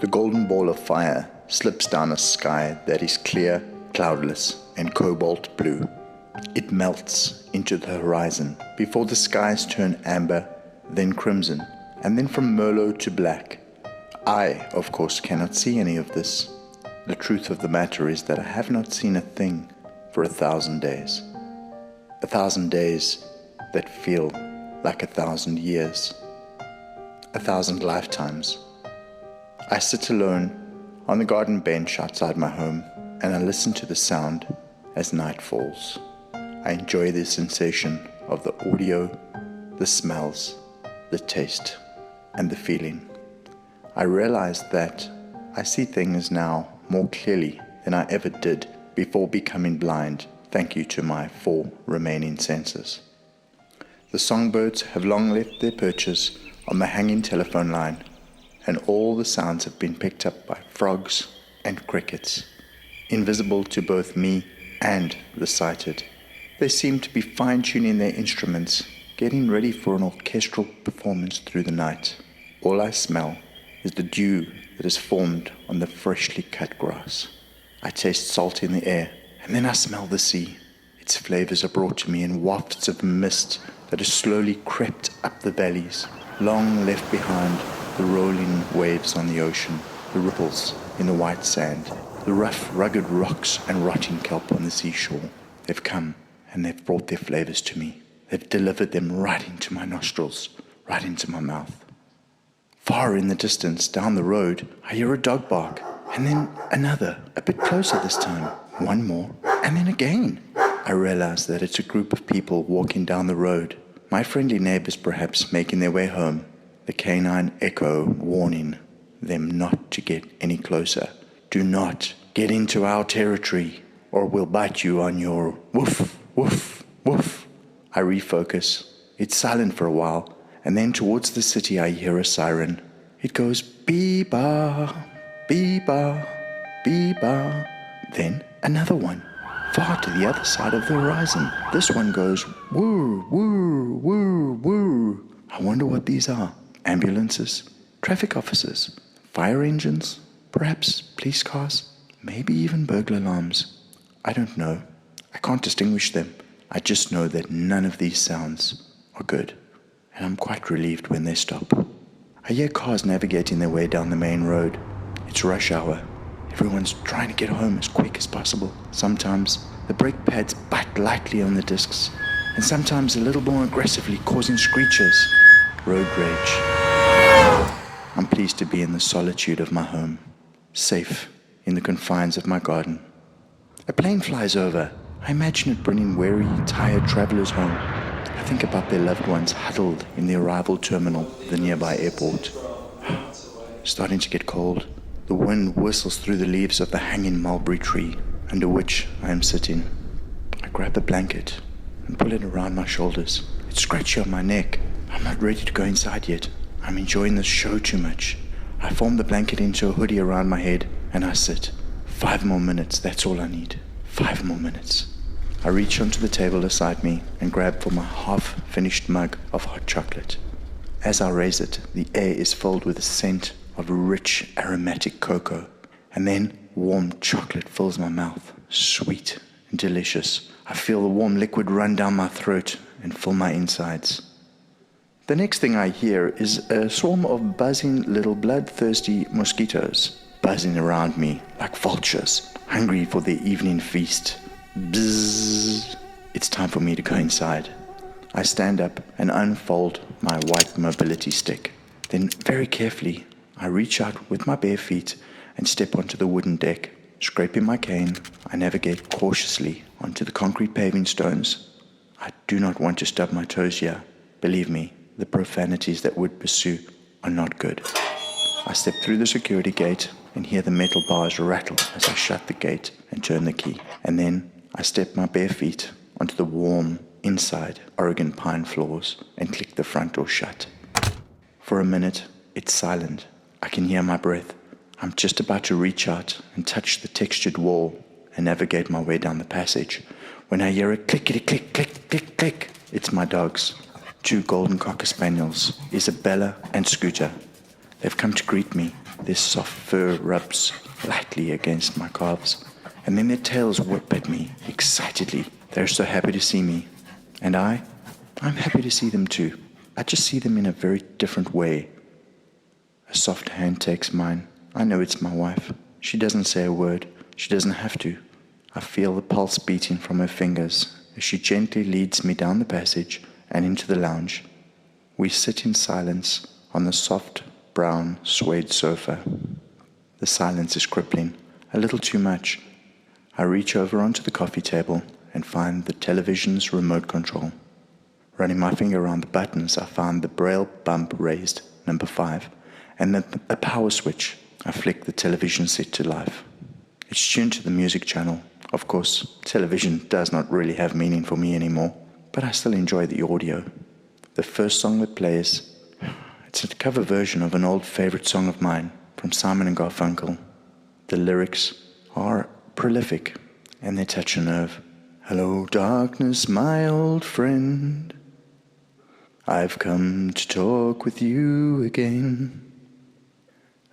The golden ball of fire slips down a sky that is clear, cloudless, and cobalt blue. It melts into the horizon before the skies turn amber, then crimson, and then from Merlot to black. I, of course, cannot see any of this. The truth of the matter is that I have not seen a thing for 1,000 days. 1,000 days that feel like 1,000 years. 1,000 lifetimes. I sit alone on the garden bench outside my home and I listen to the sound as night falls. I enjoy the sensation of the audio, the smells, the taste, and the feeling. I realize that I see things now more clearly than I ever did before becoming blind, thank you to my 4 remaining senses. The songbirds have long left their perches on the hanging telephone line, and all the sounds have been picked up by frogs and crickets, invisible to both me and the sighted. They seem to be fine-tuning their instruments, getting ready for an orchestral performance through the night. All I smell is the dew that has formed on the freshly cut grass. I taste salt in the air, and then I smell the sea. Its flavors are brought to me in wafts of mist that has slowly crept up the valleys, long left behind the rolling waves on the ocean, the ripples in the white sand, the rough, rugged rocks and rotting kelp on the seashore. They've come, and they've brought their flavors to me. They've delivered them right into my nostrils, right into my mouth. Far in the distance, down the road, I hear a dog bark, and then another, a bit closer this time, one more, and then again. I realize that it's a group of people walking down the road, my friendly neighbors perhaps making their way home, the canine echo warning them not to get any closer. Do not get into our territory, or we'll bite you on your woof, woof, woof. I refocus. It's silent for a while, and then towards the city I hear a siren. It goes bee-ba, bee-ba, bee-ba. Then another one, far to the other side of the horizon. This one goes woo, woo, woo, woo. I wonder what these are. Ambulances, traffic officers, fire engines, perhaps police cars, maybe even burglar alarms. I don't know. I can't distinguish them. I just know that none of these sounds are good, and I'm quite relieved when they stop. I hear cars navigating their way down the main road. It's rush hour. Everyone's trying to get home as quick as possible. Sometimes the brake pads bite lightly on the discs, and sometimes a little more aggressively, causing screeches. Road rage. I'm pleased to be in the solitude of my home, safe in the confines of my garden. A plane flies over. I imagine it bringing weary, tired travelers home. I think about their loved ones huddled in the arrival terminal of the nearby airport. Starting to get cold. The wind whistles through the leaves of the hanging mulberry tree under which I am sitting. I grab the blanket and pull it around my shoulders. It's scratchy on my neck. I'm not ready to go inside yet. I'm enjoying this show too much. I form the blanket into a hoodie around my head and I sit. 5 more minutes, that's all I need. 5 more minutes. I reach onto the table beside me and grab for my half-finished mug of hot chocolate. As I raise it, the air is filled with the scent of rich, aromatic cocoa. And then warm chocolate fills my mouth, sweet and delicious. I feel the warm liquid run down my throat and fill my insides. The next thing I hear is a swarm of buzzing little bloodthirsty mosquitoes buzzing around me like vultures, hungry for their evening feast. Bzzz. It's time for me to go inside. I stand up and unfold my white mobility stick. Then very carefully, I reach out with my bare feet and step onto the wooden deck. Scraping my cane, I navigate cautiously onto the concrete paving stones. I do not want to stub my toes here. Believe me, the profanities that would pursue are not good. I step through the security gate and hear the metal bars rattle as I shut the gate and turn the key. And then I step my bare feet onto the warm, inside Oregon pine floors and click the front door shut. For a minute, it's silent. I can hear my breath. I'm just about to reach out and touch the textured wall and navigate my way down the passage when I hear a clickety-click, click, click, click. It's my dogs. 2 golden cocker spaniels, Isabella and Scooter. They've come to greet me. Their soft fur rubs lightly against my calves, and then their tails whip at me excitedly. They're so happy to see me. And I'm happy to see them too. I just see them in a very different way. A soft hand takes mine. I know it's my wife. She doesn't say a word. She doesn't have to. I feel the pulse beating from her fingers as she gently leads me down the passage and into the lounge. We sit in silence on the soft, brown suede sofa. The silence is crippling, a little too much. I reach over onto the coffee table and find the television's remote control. Running my finger around the buttons, I found the braille bump raised, number 5, and then a power switch. I flick the television set to life. It's tuned to the music channel. Of course, television does not really have meaning for me anymore, but I still enjoy the audio. The first song that plays, it's a cover version of an old favorite song of mine from Simon and Garfunkel. The lyrics are prolific and they touch a nerve. Hello, darkness, my old friend. I've come to talk with you again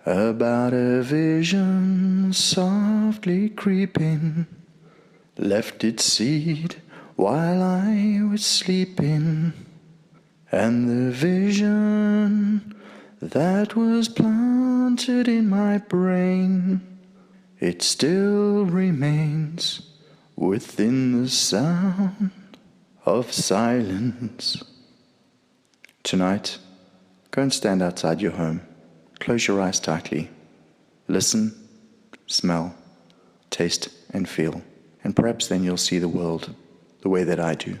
about a vision softly creeping, left its seed while I was sleeping, and the vision that was planted in my brain, it still remains within the sound of silence. Tonight, go and stand outside your home. Close your eyes tightly. Listen, smell, taste, and feel. And perhaps then you'll see the world the way that I do.